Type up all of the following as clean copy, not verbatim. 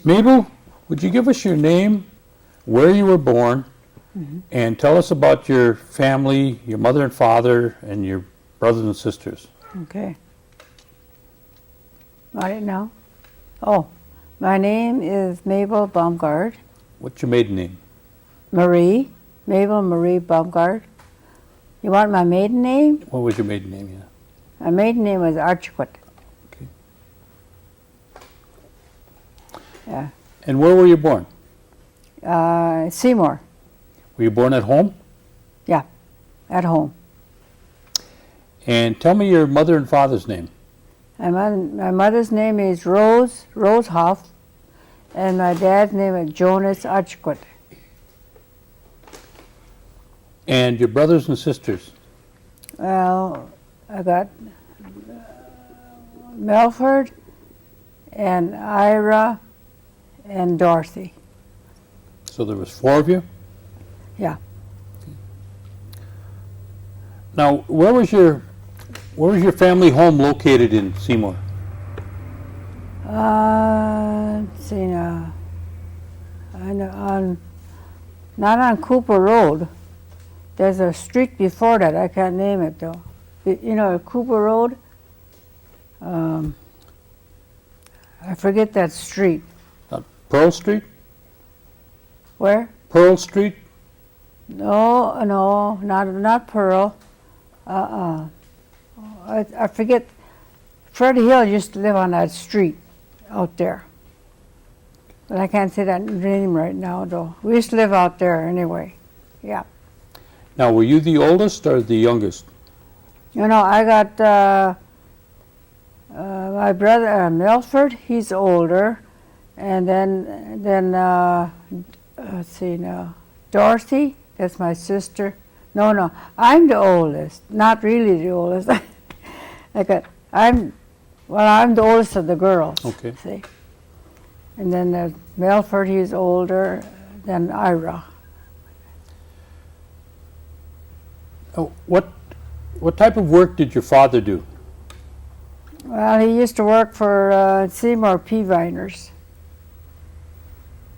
Mabel, would you give us your name, where you were born, and tell us about your family, your mother and father, and your brothers and sisters? Okay. Want it now? Oh, my name is Mabel Baumgart. What's your maiden name? Marie. Mabel Marie Baumgart. You want my maiden name? What was your maiden name? Yeah. My maiden name was Archquit. Okay. Yeah. And where were you born? Seymour. Were you born at home? Yeah, at home. And tell me your mother and father's name. My mother's name is Rose Hoff, and my dad's name is Jonas Archquit. And your brothers and sisters? Well, I got Melford and Ira and Dorothy. So there was 4 of you? Yeah. Now, where was your family home located in Seymour? Let's see now. Not on Cooper Road. There's a street before that. I can't name it though. You know, Cooper Road. I forget that street. Pearl Street? Where? Pearl Street? No, not Pearl. I forget. Freddie Hill used to live on that street out there. But I can't say that name right now, though. We used to live out there anyway. Yeah. Now, were you the oldest or the youngest? You know, I got my brother Melford. He's older, and then let's see now, Dorothy. That's my sister. No, I'm the oldest. Not really the oldest. I'm the oldest of the girls. Okay. See, and then there's Melford. He's older than Ira. Oh, what type of work did your father do? Well, he used to work for Seymour Pea Viners.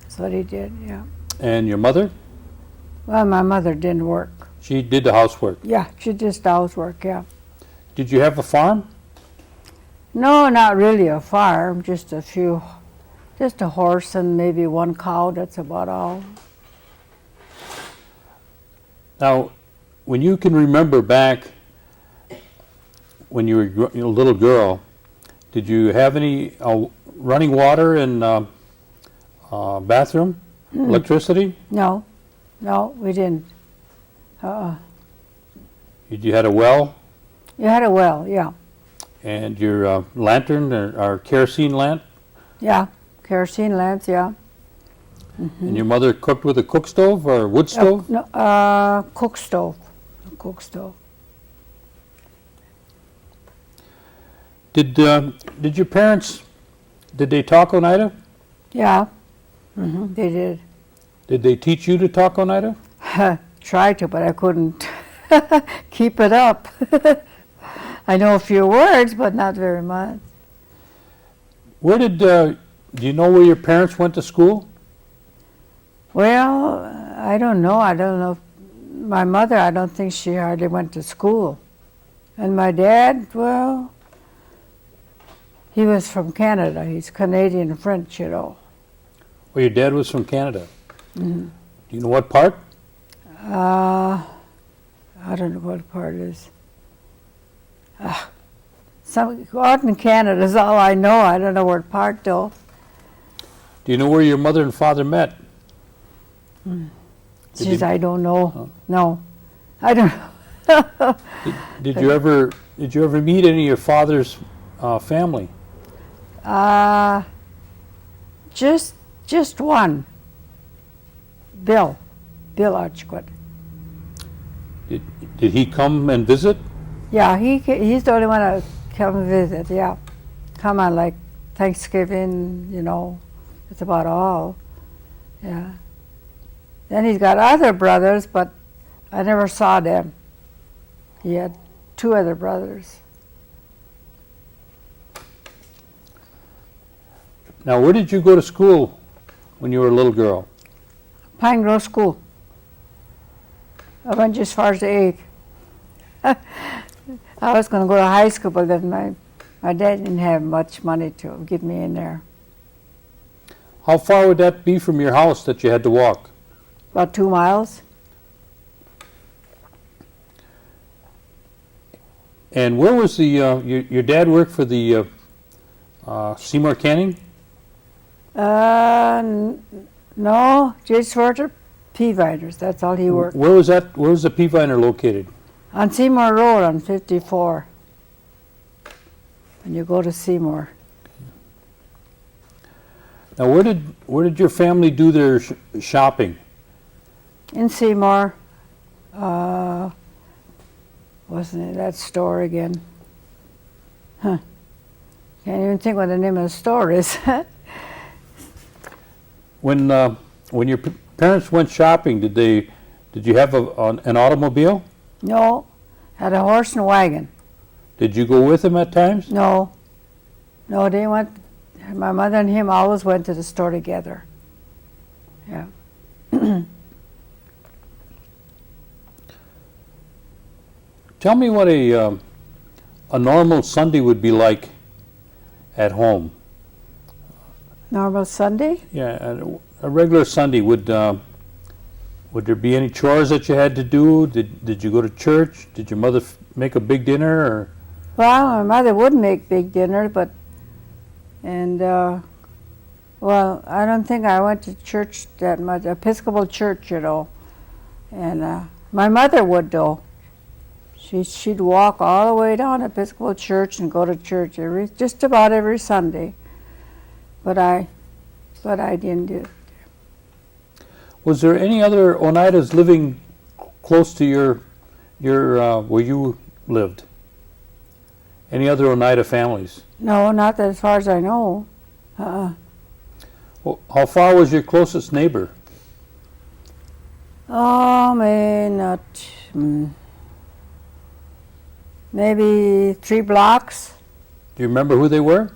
That's what he did. Yeah. And your mother? Well, my mother didn't work. She did the housework. Yeah, she just housework. Yeah. Did you have a farm? No, not really a farm. Just a horse and maybe 1 cow. That's about all. Now, when you can remember back when you were a little girl, did you have any running water and bathroom, electricity? No, we didn't. You had a well? You had a well, yeah. And your lantern or kerosene lamp? Yeah, kerosene lamps, yeah. And your mother cooked with a cook stove or wood stove? No, cook stove. A cook stove. Did your parents, did they talk Oneida? Yeah, they did. Did they teach you to talk Oneida? Tried to, but I couldn't keep it up. I know a few words, but not very much. Where did, do you know where your parents went to school? Well, I don't know. My mother, I don't think she hardly went to school. And my dad, well, he was from Canada. He's Canadian French, you know. Well, your dad was from Canada. Do you know what part? I don't know what part it is. Out in Canada is all I know. I don't know what part, though. Do you know where your mother and father met? Geez, I don't know. No, I don't know. Did you ever meet any of your father's family? Just one. Bill Archquit. Did he come and visit? Yeah, he's the only one that come visit. Yeah, come on like Thanksgiving. You know, that's about all. Yeah. Then he's got other brothers, but I never saw them. He had 2 other brothers. Now, where did you go to school when you were a little girl? Pine Grove School. I went just as far as the 8th. I was going to go to high school, but then my dad didn't have much money to get me in there. How far would that be from your house that you had to walk? About 2 miles. And where was the, your dad worked for the Seymour Canning? No, just for the pea vinders. That's all he worked. Where was that, where was the pea viner located? On Seymour Road on 54. When you go to Seymour. Now where did your family do their shopping? In Seymour. Wasn't it that store again? Huh. Can't even think what the name of the store is. When your parents went shopping, did you have an automobile? No, had a horse and wagon. Did you go with them at times? No, they went. My mother and him always went to the store together. Yeah. Tell me what a normal Sunday would be like at home. Normal Sunday? Yeah, a regular Sunday, would there be any chores that you had to do? Did you go to church? Did your mother make a big dinner? Or? Well, my mother would make big dinner, but, well, I don't think I went to church that much, Episcopal church, you know. And my mother would, though. She'd walk all the way down to Episcopal church and go to church just about every Sunday. But I didn't do it. Was there any other Oneidas living close to your where you lived? Any other Oneida families? No, not as far as I know. Well, how far was your closest neighbor? Oh, maybe 3 blocks. Do you remember who they were?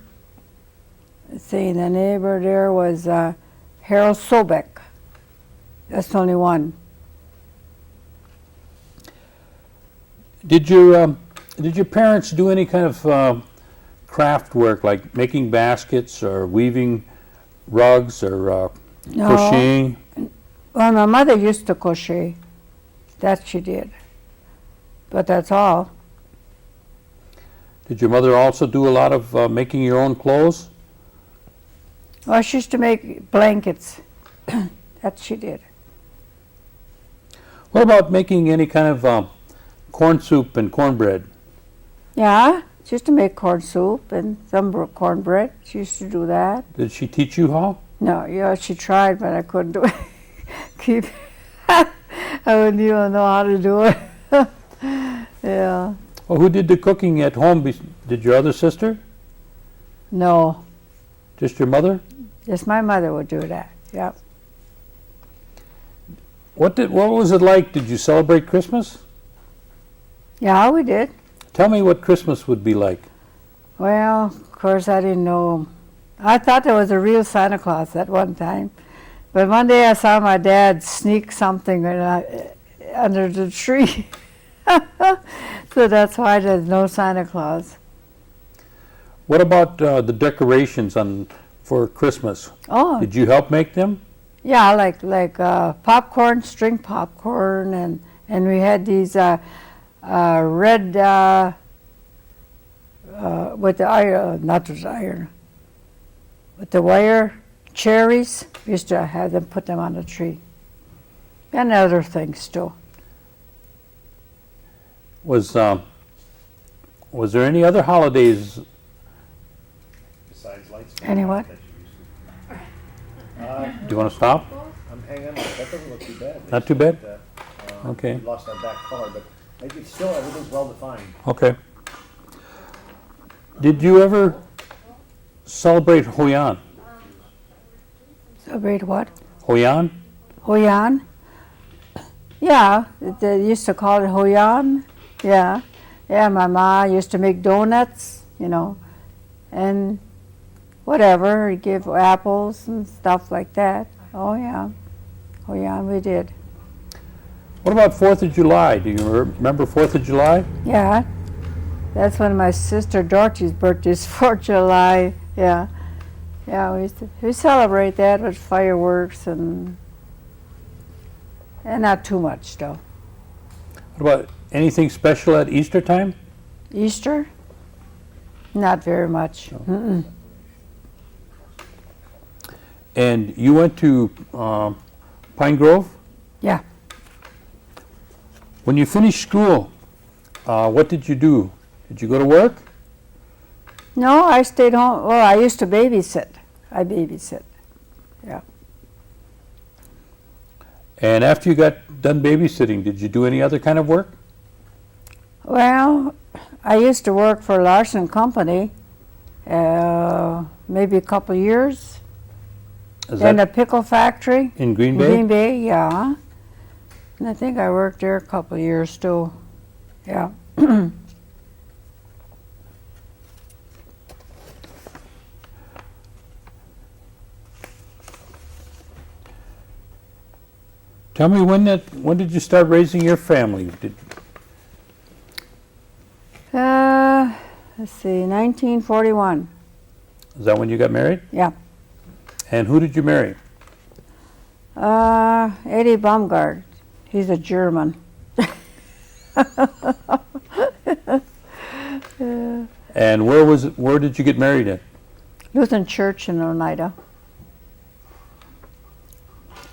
Let's see, the neighbor there was Harold Sobeck. That's the only one. Did your parents do any kind of craft work, like making baskets or weaving rugs or No. crocheting? Well, my mother used to crochet. That she did. But that's all. Did your mother also do a lot of making your own clothes? Well, she used to make blankets. That she did. What about making any kind of corn soup and cornbread? Yeah, she used to make corn soup and some cornbread. She used to do that. Did she teach you how? No, yeah, she tried, but I couldn't do it. I wouldn't even know how to do it. Yeah. Well, who did the cooking at home? Did your other sister? No, Just your mother? just my mother would do that. Yep. What was it like? Did you celebrate Christmas? Yeah, we did. Tell me what Christmas would be like. Well, of course, I didn't know. I thought there was a real Santa Claus at one time. But one day I saw my dad sneak something under the tree. So that's why there's no Santa Claus. What about the decorations for Christmas? Oh, Did you help make them? yeah, like popcorn, string popcorn, and we had these red with the iron, not the iron, with the wire cherries. We used to have them put them on the tree, and other things too. Was there any other holidays? Besides lights. Any what? Do you want to stop? I'm hanging on. That doesn't look too bad. Not too bad? Okay. Okay. We lost that back color, but it's still, everything's well defined. Okay. Did you ever celebrate Hoyan? Celebrate what? Hoyan? Hoyan? Yeah, they used to call it Hoyan. Yeah, yeah. My ma used to make donuts, you know, and whatever. He'd give apples and stuff like that. Oh yeah. Oh yeah, we did. What about 4th of July? Do you remember 4th of July? Yeah. That's when my sister Dorothy's birthday is 4th of July. Yeah. Yeah, we celebrate that with fireworks and not too much though. What about anything special at Easter time? Easter? Not very much. Mm-mm. And you went to Pine Grove? Yeah. When you finished school, what did you do? Did you go to work? No, I stayed home. Well, I used to babysit. I babysit. Yeah. And after you got done babysitting, did you do any other kind of work? Well, I used to work for Larson Company, maybe a couple of years. Is In that a pickle factory. in Green In Bay? Green Bay, yeah. And I think I worked there a couple of years too. Yeah. Tell me when did you start raising your family? Let's see, 1941. Is that when you got married? Yeah. And who did you marry? Eddie Baumgart. He's a German. And where did you get married at? Lutheran Church in Oneida.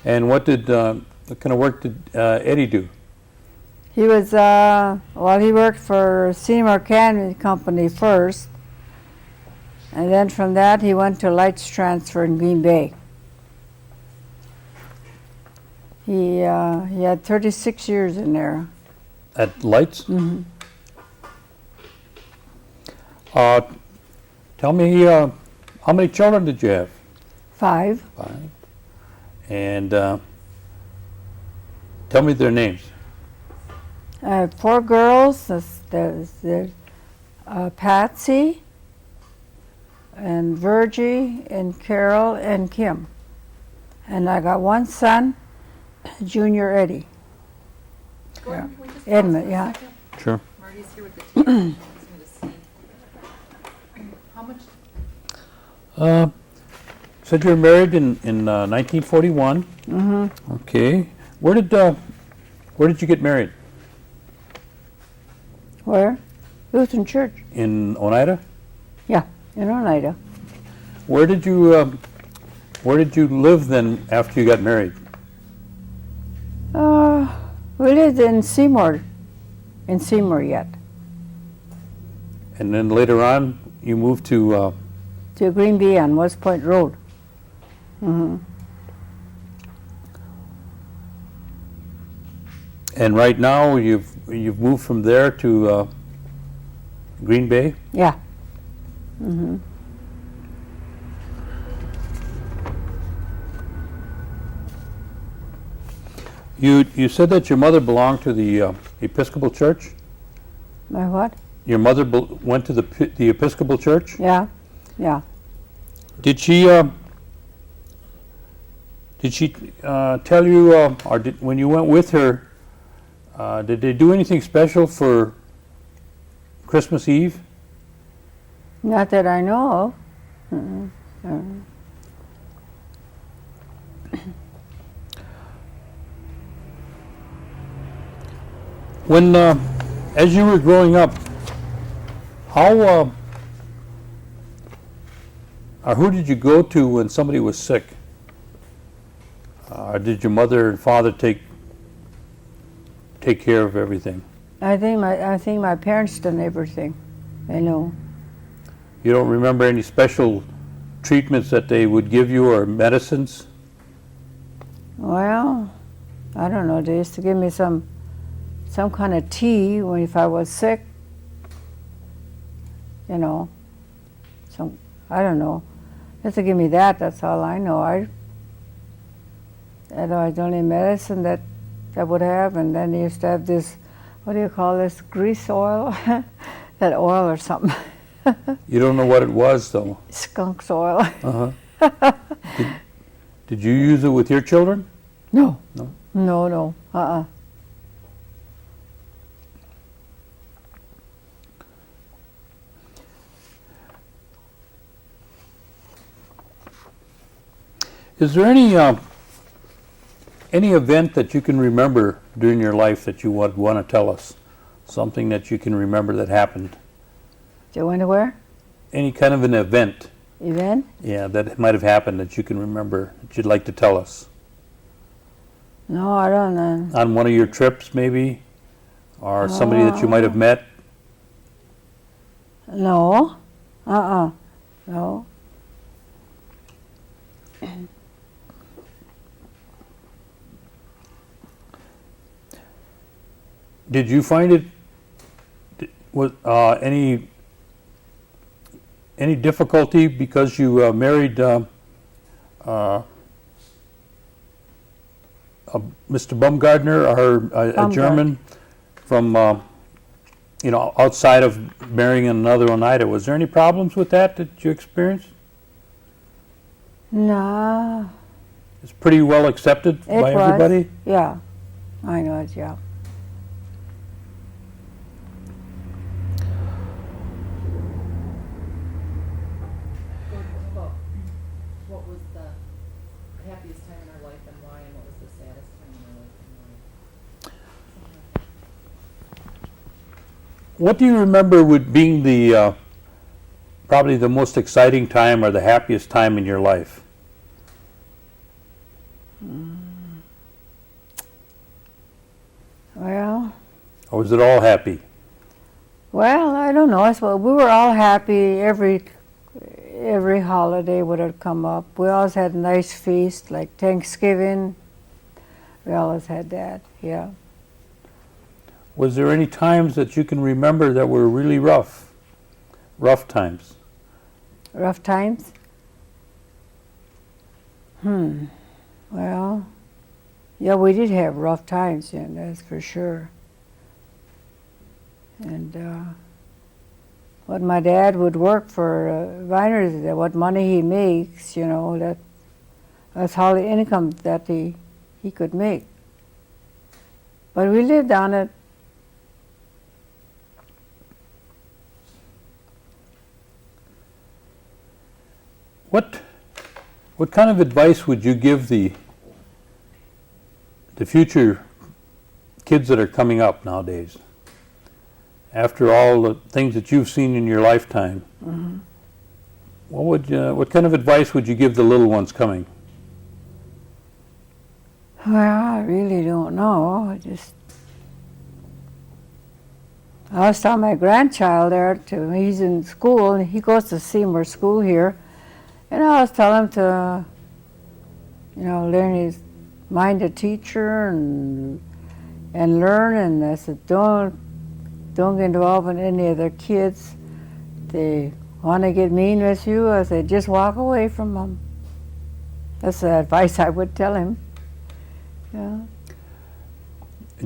And what kind of work did Eddie do? He was, he worked for Seymour Candy Company first, and then from that he went to Lights Transfer in Green Bay. He had 36 years in there. At Lights? Mm-hmm. Tell me, how many children did you have? 5. 5. And tell me their names. I have 4 girls. There's Patsy, and Virgie, and Carol, and Kim. And I got 1 son, Junior Eddie. Gordon, can we just pause Edmund, for a yeah. second? Sure. Marty's here with the team. Just gonna see. How much? Said you were married in 1941. Mm-hmm. Okay. Where did you get married? Where? Lutheran Church. In Oneida? Yeah, in Oneida. Where did you live then after you got married? We lived in Seymour yet. And then later on, you moved to. To Green Bay on West Point Road. Mm-hmm. And right now, you've moved from there to Green Bay. Yeah. Mm-hmm. You said that your mother belonged to the Episcopal Church. My what? Your mother went to the Episcopal Church. Yeah, yeah. Did she tell you, or when you went with her, did they do anything special for Christmas Eve? Not that I know of. Mm-mm. Mm. When, as you were growing up, how, or who did you go to when somebody was sick? Or did your mother and father take care of everything? I think my parents done everything. I know. You don't remember any special treatments that they would give you or medicines? Well, I don't know. They used to give me some kind of tea if I was sick. You know. I don't know. They used to give me that. That's all I know. I don't know the only medicine that I would have, and then they used to have this. What do you call this? Grease oil? That oil or something. You don't know what it was, though. Skunk's oil. Uh-huh. Did you use it with your children? No. No? No. Is there any event that you can remember during your life that you would want to tell us? Something that you can remember that happened? Do you want to where? Any kind of an event, Event? yeah, that might have happened that you can remember that you'd like to tell us? No, I don't know. On one of your trips, maybe? Or somebody that you might have met? No. No. Did you find it was any difficulty because you married Mr. Baumgartner, or a Baumgart. German from outside of marrying another Oneida? Was there any problems with that you experienced? No. It's pretty well accepted It by was. everybody. Yeah. I know it, yeah. What was the happiest time in our life and why, and what was the saddest time in our life and why? What do you remember would being the probably the most exciting time or the happiest time in your life? Well, Or was it all happy? I don't know. I suppose we were all happy every holiday would have come up. We always had a nice feast, like Thanksgiving. We always had that, yeah. Was there any times that you can remember that were really rough times? Rough times? Well, yeah, we did have rough times, yeah, that's for sure. And what my dad would work for Viners, what money he makes, that's all the income that he could make. But we lived on it. What kind of advice would you give the future kids that are coming up nowadays? After all the things that you've seen in your lifetime, what kind of advice would you give the little ones coming? Well, I really don't know. I was telling my grandchild there, he's in school, and he goes to Seymour School here, and I was telling him to, learn his mind a teacher and learn, and I said, don't get involved in any of their kids. They want to get mean with you, I said, just walk away from them. That's the advice I would tell him. Yeah.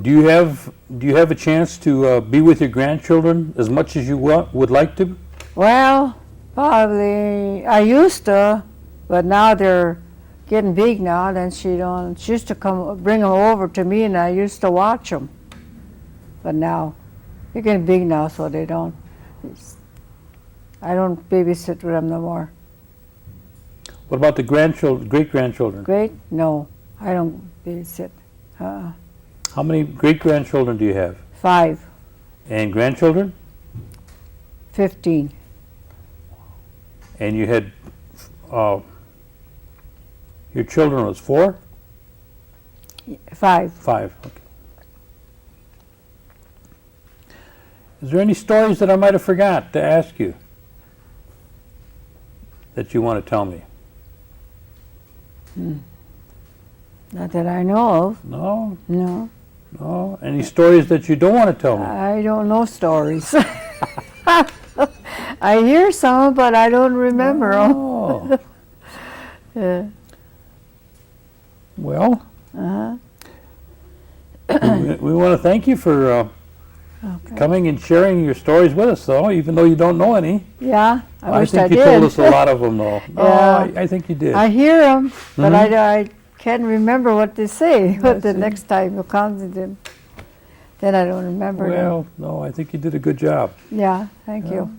Do you have a chance to be with your grandchildren as much as you would like to? Well, probably I used to, but now they're getting big now. Then she used to bring them over to me, and I used to watch them. But now they're getting big now, so they don't. I don't babysit with them no more. What about the great grandchildren? Great? No, I don't babysit. How many great grandchildren do you have? 5, And grandchildren? 15. And you had your children was 4? 5. 5. Okay. Is there any stories that I might have forgot to ask you that you want to tell me? Not that I know of. No? No. No? Any stories that you don't want to tell me? I don't know stories. I hear some, but I don't remember them. Oh. Yeah. Well, Uh-huh. we want to thank you for Okay. coming and sharing your stories with us, though, even though you don't know any. Yeah, I wish think I you did. told us a lot of them, though. Yeah. I think you did. I hear them, but Mhm. I can't remember what they say. But the see. next time you come to them, then I don't remember them. Well, no, I think you did a good job. Yeah, thank you.